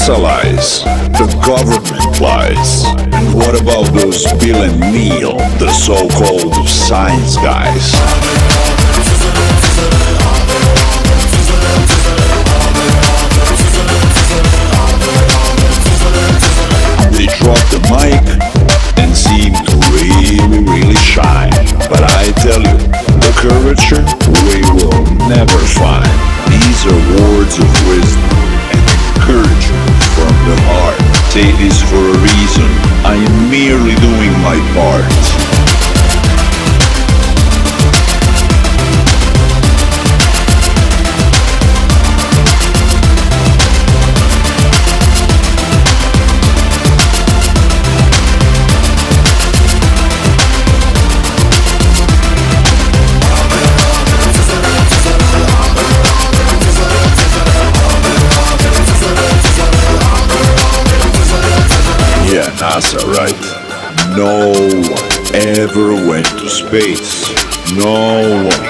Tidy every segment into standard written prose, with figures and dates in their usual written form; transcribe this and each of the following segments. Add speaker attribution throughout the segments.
Speaker 1: NASA lies, the government lies. And what about those Bill and Neil, the so-called science guys? They drop the mic and seem to really shine. But I tell you, the curvature we will never find. These are words of wisdom and encouragement from the heart. Say this for a reason, I am merely doing my part. Yeah, NASA, right? No one ever went to space. No one.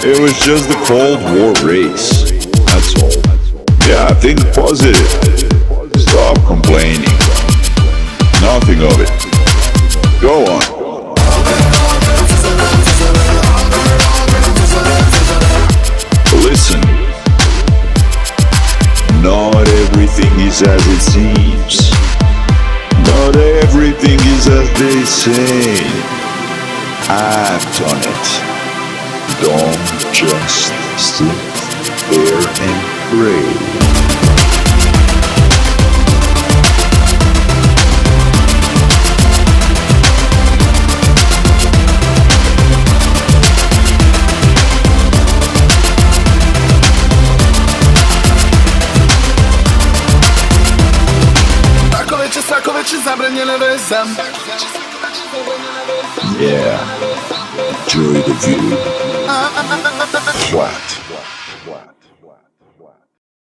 Speaker 1: It was just the Cold War race. That's all. Yeah, think positive. Stop complaining. Nothing of it. Go on. Listen. Not everything is as it seems. Not everything is as they say. Act on it. Don't just sit there and pray.
Speaker 2: Zabranjena veza.
Speaker 1: Yeah, enjoy the view. Flat.